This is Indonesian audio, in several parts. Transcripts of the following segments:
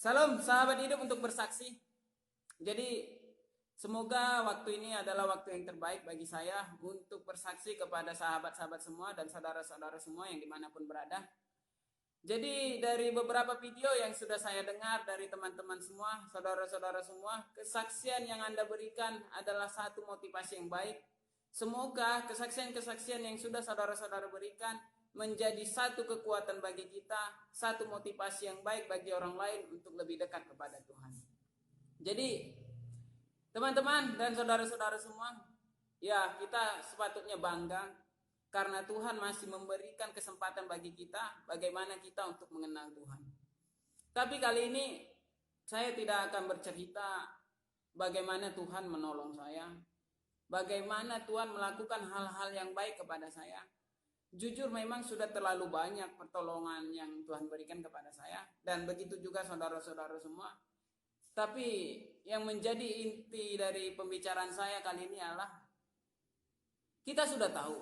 Salam sahabat hidup untuk bersaksi. Jadi semoga waktu ini adalah waktu yang terbaik bagi saya untuk bersaksi kepada sahabat-sahabat semua dan saudara-saudara semua yang dimanapun berada. Jadi dari beberapa video yang sudah saya dengar dari teman-teman semua, saudara-saudara semua, kesaksian yang Anda berikan adalah satu motivasi yang baik. Semoga kesaksian-kesaksian yang sudah saudara-saudara berikan menjadi satu kekuatan bagi kita, satu motivasi yang baik bagi orang lain untuk lebih dekat kepada Tuhan. Jadi teman-teman dan saudara-saudara semua, ya kita sepatutnya bangga karena Tuhan masih memberikan kesempatan bagi kita bagaimana kita untuk mengenal Tuhan. Tapi kali ini saya tidak akan bercerita bagaimana Tuhan menolong saya, bagaimana Tuhan melakukan hal-hal yang baik kepada saya. Jujur memang sudah terlalu banyak pertolongan yang Tuhan berikan kepada saya, dan begitu juga saudara-saudara semua. Tapi yang menjadi inti dari pembicaraan saya kali ini adalah kita sudah tahu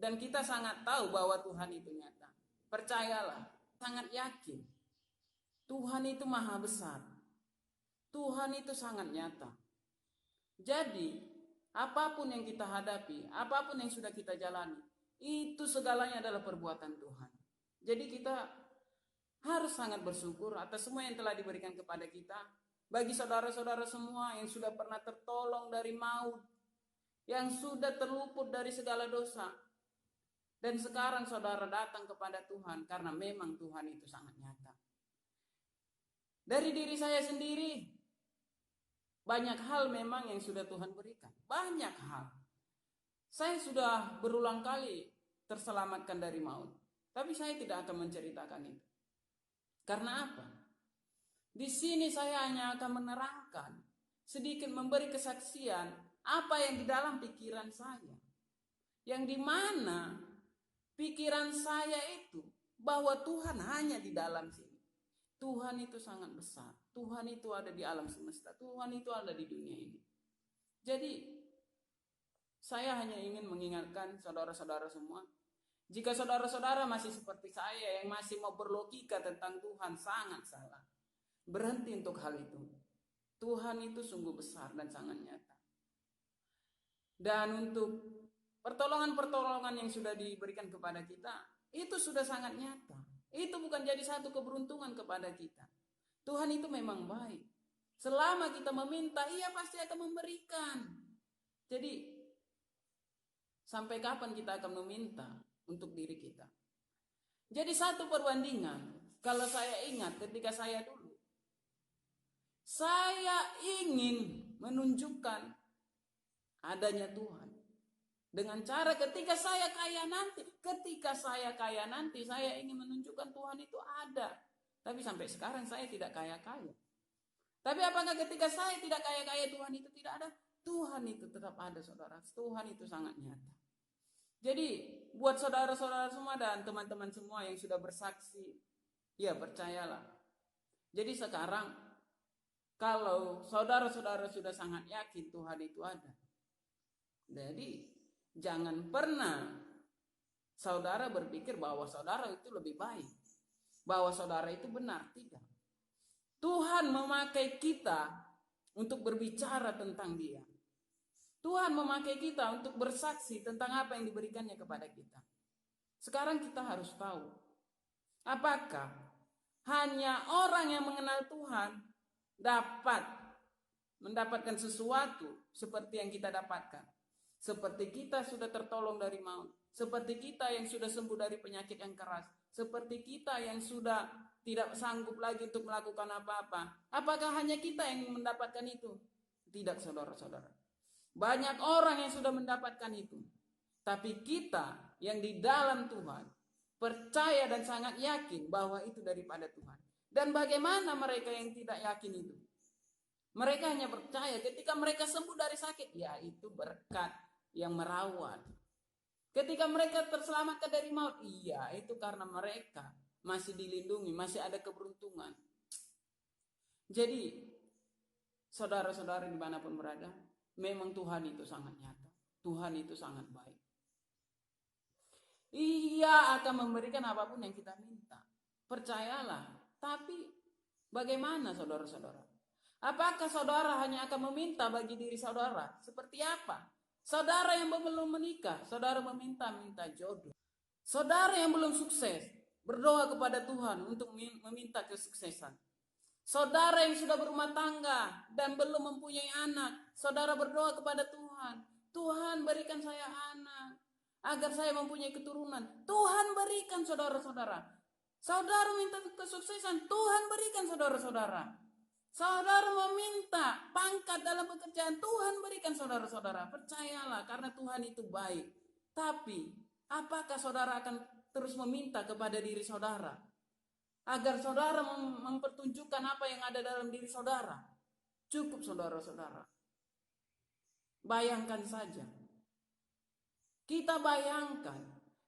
dan kita sangat tahu bahwa Tuhan itu nyata. Percayalah, sangat yakin. Tuhan itu maha besar. Tuhan itu sangat nyata. Jadi, apapun yang kita hadapi, apapun yang sudah kita jalani, itu segalanya adalah perbuatan Tuhan. Jadi kita harus sangat bersyukur atas semua yang telah diberikan kepada kita. Bagi saudara-saudara semua yang sudah pernah tertolong dari maut, yang sudah terluput dari segala dosa, dan sekarang saudara datang kepada Tuhan karena memang Tuhan itu sangat nyata. Dari diri saya sendiri, banyak hal memang yang sudah Tuhan berikan. Banyak hal. Saya sudah berulang kali terselamatkan dari maut. Tapi saya tidak akan menceritakan itu. Karena apa? Di sini saya hanya akan menerangkan, sedikit memberi kesaksian apa yang di dalam pikiran saya. Yang dimana pikiran saya itu bahwa Tuhan hanya di dalam sini. Tuhan itu sangat besar. Tuhan itu ada di alam semesta. Tuhan itu ada di dunia ini. Jadi saya hanya ingin mengingatkan saudara-saudara semua, jika saudara-saudara masih seperti saya yang masih mau berlogika tentang Tuhan, sangat salah. Berhenti untuk hal itu. Tuhan itu sungguh besar dan sangat nyata. Dan untuk pertolongan-pertolongan yang sudah diberikan kepada kita, itu sudah sangat nyata. Itu bukan jadi satu keberuntungan kepada kita. Tuhan itu memang baik. Selama kita meminta, Ia pasti akan memberikan. Jadi, sampai kapan kita akan meminta untuk diri kita? Jadi satu perbandingan, kalau saya ingat ketika saya dulu, saya ingin menunjukkan adanya Tuhan. Dengan cara ketika saya kaya nanti, saya ingin menunjukkan Tuhan itu ada. Tapi sampai sekarang saya tidak kaya-kaya. Tapi apakah ketika saya tidak kaya-kaya Tuhan itu tidak ada? Tuhan itu tetap ada, saudara. Tuhan itu sangat nyata. Jadi buat saudara-saudara semua dan teman-teman semua yang sudah bersaksi, ya percayalah. Jadi sekarang kalau saudara-saudara sudah sangat yakin Tuhan itu ada, jadi jangan pernah saudara berpikir bahwa saudara itu lebih baik, bahwa saudara itu benar. Tidak. Tuhan memakai kita untuk berbicara tentang Dia. Tuhan memakai kita untuk bersaksi tentang apa yang diberikannya kepada kita. Sekarang kita harus tahu, apakah hanya orang yang mengenal Tuhan dapat mendapatkan sesuatu seperti yang kita dapatkan. Seperti kita sudah tertolong dari maut, seperti kita yang sudah sembuh dari penyakit yang keras, seperti kita yang sudah tidak sanggup lagi untuk melakukan apa-apa. Apakah hanya kita yang mendapatkan itu? Tidak, saudara-saudara. Banyak orang yang sudah mendapatkan itu. Tapi kita yang di dalam Tuhan percaya dan sangat yakin bahwa itu daripada Tuhan. Dan bagaimana mereka yang tidak yakin itu? Mereka hanya percaya ketika mereka sembuh dari sakit, ya itu berkat yang merawat. Ketika mereka terselamatkan dari maut, iya itu karena mereka masih dilindungi, masih ada keberuntungan. Jadi saudara-saudara dimanapun berada, memang Tuhan itu sangat nyata. Tuhan itu sangat baik. Ia akan memberikan apapun yang kita minta. Percayalah. Tapi Bagaimana saudara-saudara? Apakah saudara hanya akan meminta bagi diri saudara? Seperti apa? Saudara yang belum menikah, saudara minta jodoh. Saudara yang belum sukses, berdoa kepada Tuhan untuk meminta kesuksesan. Saudara yang sudah berumah tangga dan belum mempunyai anak, saudara berdoa kepada Tuhan. Tuhan berikan saya anak, agar saya mempunyai keturunan. Tuhan berikan saudara-saudara. Saudara minta kesuksesan, Tuhan berikan saudara-saudara. Saudara meminta pangkat dalam pekerjaan, Tuhan berikan saudara-saudara. Percayalah, karena Tuhan itu baik. Tapi, apakah saudara akan terus meminta kepada diri saudara? Agar saudara mempertunjukkan apa yang ada dalam diri saudara. Cukup saudara-saudara. Bayangkan saja. Kita bayangkan,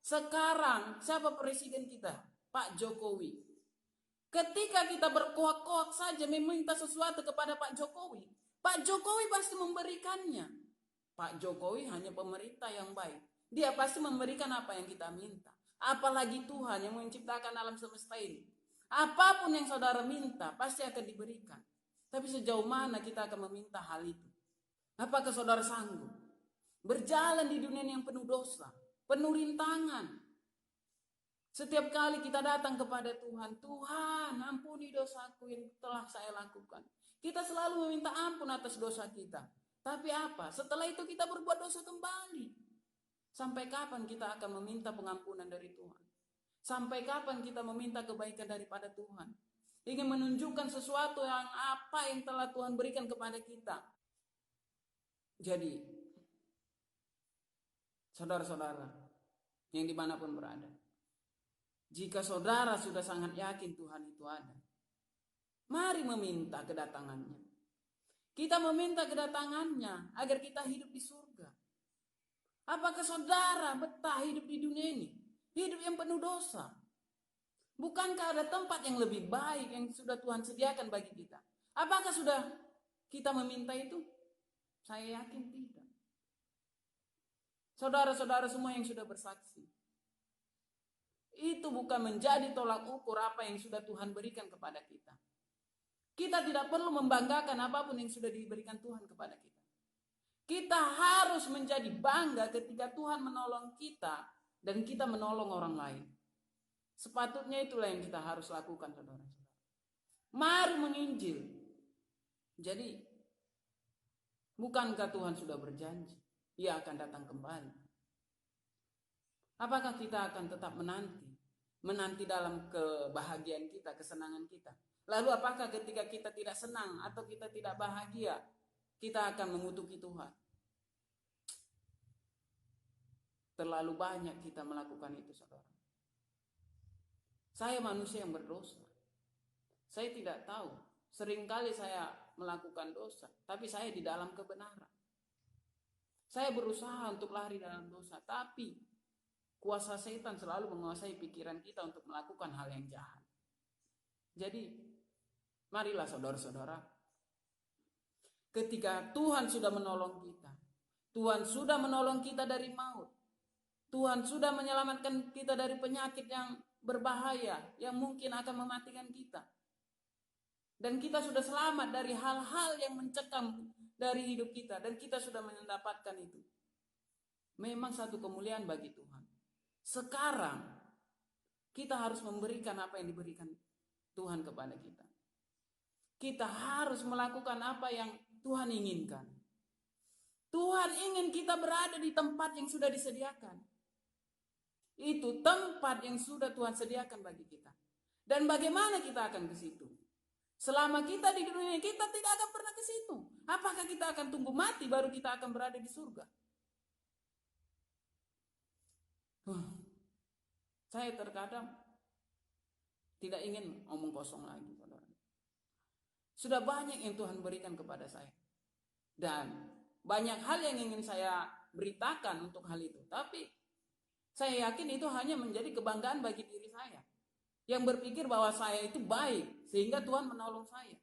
sekarang siapa presiden kita? Pak Jokowi. Ketika kita berkoak-koak saja meminta sesuatu kepada Pak Jokowi, Pak Jokowi pasti memberikannya. Pak Jokowi hanya pemerintah yang baik. Dia pasti memberikan apa yang kita minta. Apalagi Tuhan yang menciptakan alam semesta ini. Apapun yang saudara minta pasti akan diberikan. Tapi sejauh mana kita akan meminta hal itu? Apakah saudara sanggup berjalan di dunia yang penuh dosa, penuh rintangan? Setiap kali kita datang kepada Tuhan, Tuhan ampuni dosaku yang telah saya lakukan. Kita selalu meminta ampun atas dosa kita. Tapi apa? Setelah itu kita berbuat dosa kembali. Sampai kapan kita akan meminta pengampunan dari Tuhan? Sampai kapan kita meminta kebaikan daripada Tuhan? Ingin menunjukkan sesuatu yang apa yang telah Tuhan berikan kepada kita. Jadi, saudara-saudara yang dimanapun berada, jika saudara sudah sangat yakin Tuhan itu ada, mari meminta kedatangannya. Kita meminta kedatangannya agar kita hidup di surga. Apakah saudara betah hidup di dunia ini? Hidup yang penuh dosa. Bukankah ada tempat yang lebih baik yang sudah Tuhan sediakan bagi kita? Apakah sudah kita meminta itu? Saya yakin tidak. Saudara-saudara semua yang sudah bersaksi, itu bukan menjadi tolak ukur apa yang sudah Tuhan berikan kepada kita. Kita tidak perlu membanggakan apapun yang sudah diberikan Tuhan kepada kita. Kita harus menjadi bangga ketika Tuhan menolong kita dan kita menolong orang lain. Sepatutnya itulah yang kita harus lakukan, saudara-saudara. Mari menginjil. Jadi, bukankah Tuhan sudah berjanji Ia akan datang kembali? Apakah kita akan tetap menanti dalam kebahagiaan kita, kesenangan kita? Lalu apakah ketika kita tidak senang atau kita tidak bahagia, kita akan mengutuki Tuhan? Terlalu banyak kita melakukan itu, saudara. Saya manusia yang berdosa. Saya tidak tahu. Seringkali saya melakukan dosa, tapi saya di dalam kebenaran. Saya berusaha untuk lari dalam dosa, tapi kuasa setan selalu menguasai pikiran kita untuk melakukan hal yang jahat. Jadi, marilah saudara-saudara, ketika Tuhan sudah menolong kita, Tuhan sudah menolong kita dari maut, Tuhan sudah menyelamatkan kita dari penyakit yang berbahaya, yang mungkin akan mematikan kita. Dan kita sudah selamat dari hal-hal yang mencekam dari hidup kita. Dan kita sudah mendapatkan itu. Memang satu kemuliaan bagi Tuhan. Sekarang, kita harus memberikan apa yang diberikan Tuhan kepada kita. Kita harus melakukan apa yang Tuhan inginkan. Tuhan ingin kita berada di tempat yang sudah disediakan. Itu tempat yang sudah Tuhan sediakan bagi kita. Dan bagaimana kita akan ke situ? Selama kita di dunia kita tidak akan pernah ke situ. Apakah kita akan tunggu mati baru kita akan berada di surga? Saya terkadang tidak ingin omong kosong lagi, saudara. Sudah banyak yang Tuhan berikan kepada saya. Dan banyak hal yang ingin saya beritakan untuk hal itu. Tapi saya yakin itu hanya menjadi kebanggaan bagi diri saya. Yang berpikir bahwa saya itu baik, sehingga Tuhan menolong saya.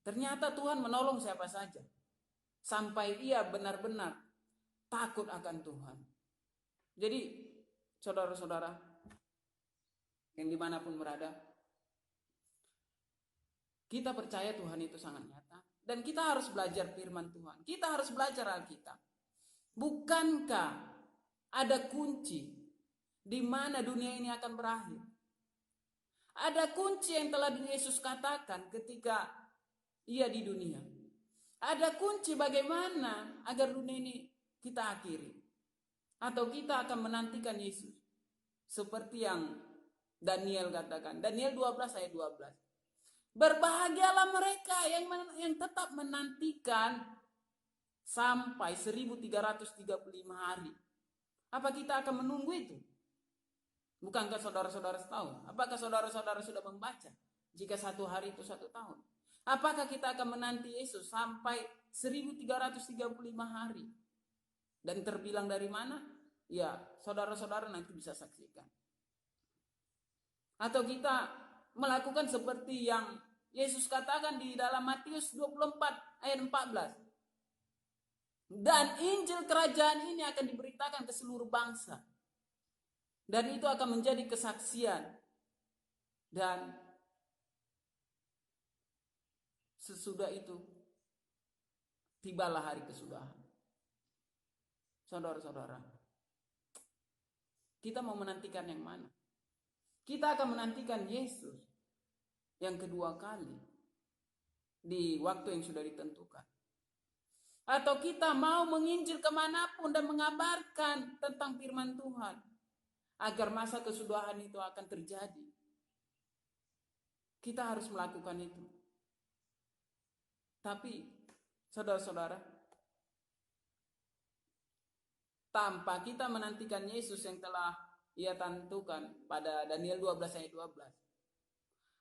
Ternyata Tuhan menolong siapa saja. Sampai ia benar-benar takut akan Tuhan. Jadi, saudara-saudara, yang dimanapun berada, Kita percaya Tuhan itu sangat nyata. Dan kita harus belajar firman Tuhan. Kita harus belajar Alkitab. Bukankah ada kunci di mana dunia ini akan berakhir? Ada kunci yang telah Yesus katakan ketika ia di dunia. Ada kunci bagaimana agar dunia ini kita akhiri. Atau kita akan menantikan Yesus. Seperti yang Daniel katakan. Daniel 12 ayat 12. Berbahagialah mereka yang tetap menantikan sampai 1335 hari. Apa kita akan menunggu itu? Bukankah saudara-saudara tahu? Apakah saudara-saudara sudah membaca? Jika 1 hari itu 1 tahun. Apakah kita akan menanti Yesus sampai 1335 hari? Dan terbilang dari mana? Ya, saudara-saudara nanti bisa saksikan. Atau kita melakukan seperti yang Yesus katakan di dalam Matius 24 ayat 14. Dan Injil kerajaan ini akan diberitakan ke seluruh bangsa. Dan itu akan menjadi kesaksian. Dan sesudah itu tibalah hari kesudahan. Saudara-saudara, kita mau menantikan yang mana? Kita akan menantikan Yesus yang kedua kali di waktu yang sudah ditentukan. Atau kita mau menginjil kemanapun dan mengabarkan tentang firman Tuhan agar masa kesudahan itu akan terjadi. Kita harus melakukan itu. Tapi saudara-saudara, tanpa kita menantikan Yesus yang telah ia tentukan pada Daniel 12 ayat 12.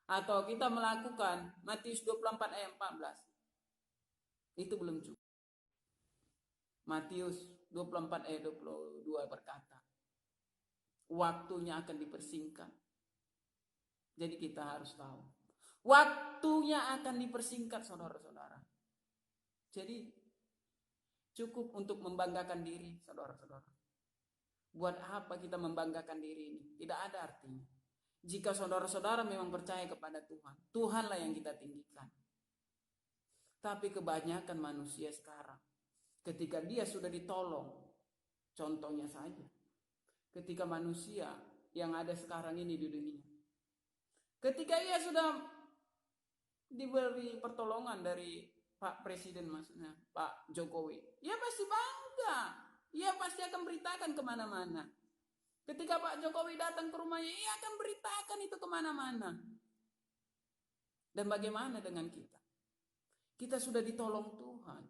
Atau kita melakukan Matius 24 ayat 14. Itu belum cukup. Matius 24 ayat 22 berkata, waktunya akan dipersingkat. Jadi kita harus tahu. Waktunya akan dipersingkat, saudara-saudara. Jadi cukup untuk membanggakan diri, saudara-saudara. Buat apa kita membanggakan diri ini? Tidak ada artinya. Jika saudara-saudara memang percaya kepada Tuhan, Tuhanlah yang kita tinggikan. Tapi kebanyakan manusia sekarang, ketika dia sudah ditolong, contohnya saja, ketika manusia yang ada sekarang ini di dunia, ketika ia sudah diberi pertolongan dari Pak Presiden, maksudnya Pak Jokowi, ia pasti bangga. Ia pasti akan beritakan kemana-mana. Ketika Pak Jokowi datang ke rumahnya, ia akan beritakan itu kemana-mana. Dan bagaimana dengan kita? Kita sudah ditolong Tuhan.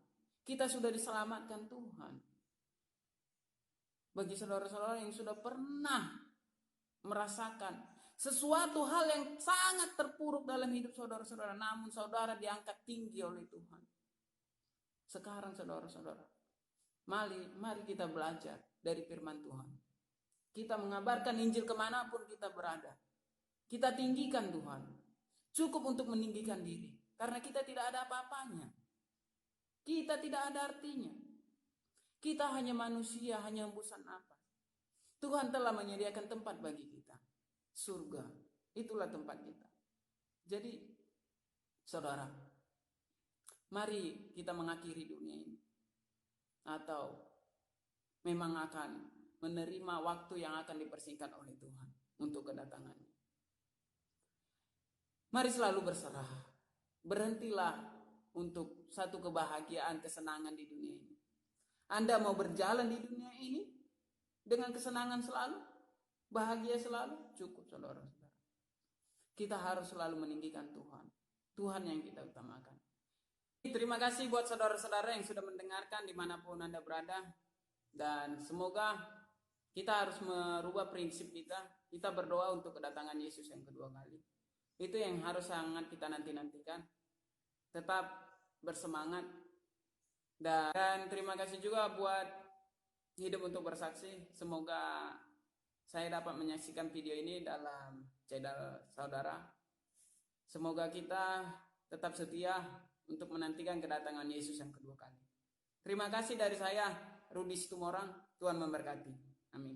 Kita sudah diselamatkan Tuhan. Bagi saudara-saudara yang sudah pernah merasakan sesuatu hal yang sangat terpuruk dalam hidup saudara-saudara, namun saudara diangkat tinggi oleh Tuhan. Sekarang saudara-saudara, mari kita belajar dari firman Tuhan. Kita mengabarkan Injil kemanapun kita berada. Kita tinggikan Tuhan. Cukup untuk meninggikan diri. Karena kita tidak ada apa-apanya. Kita tidak ada artinya. Kita hanya manusia, hanya hembusan napas. Tuhan telah menyediakan tempat bagi kita. Surga. Itulah tempat kita. Jadi, saudara, mari kita mengakhiri dunia ini. Atau memang akan menerima waktu yang akan dipersingkat oleh Tuhan untuk kedatangannya. Mari selalu berserah. Berhentilah untuk satu kebahagiaan, kesenangan di dunia ini. Anda mau berjalan di dunia ini dengan kesenangan selalu, bahagia selalu, cukup saudara-saudara. Kita harus selalu meninggikan Tuhan. Tuhan yang kita utamakan. Terima kasih buat saudara-saudara yang sudah mendengarkan dimanapun Anda berada. Dan semoga kita harus merubah prinsip kita. Kita berdoa untuk kedatangan Yesus yang kedua kali. Itu yang harus sangat kita nanti-nantikan. Tetap bersemangat. Dan terima kasih juga buat Hidup untuk Bersaksi. Semoga saya dapat menyaksikan video ini dalam channel saudara. Semoga kita tetap setia untuk menantikan kedatangan Yesus yang kedua kali. Terima kasih dari saya, Rudi Situmorang. Tuhan memberkati. Amin.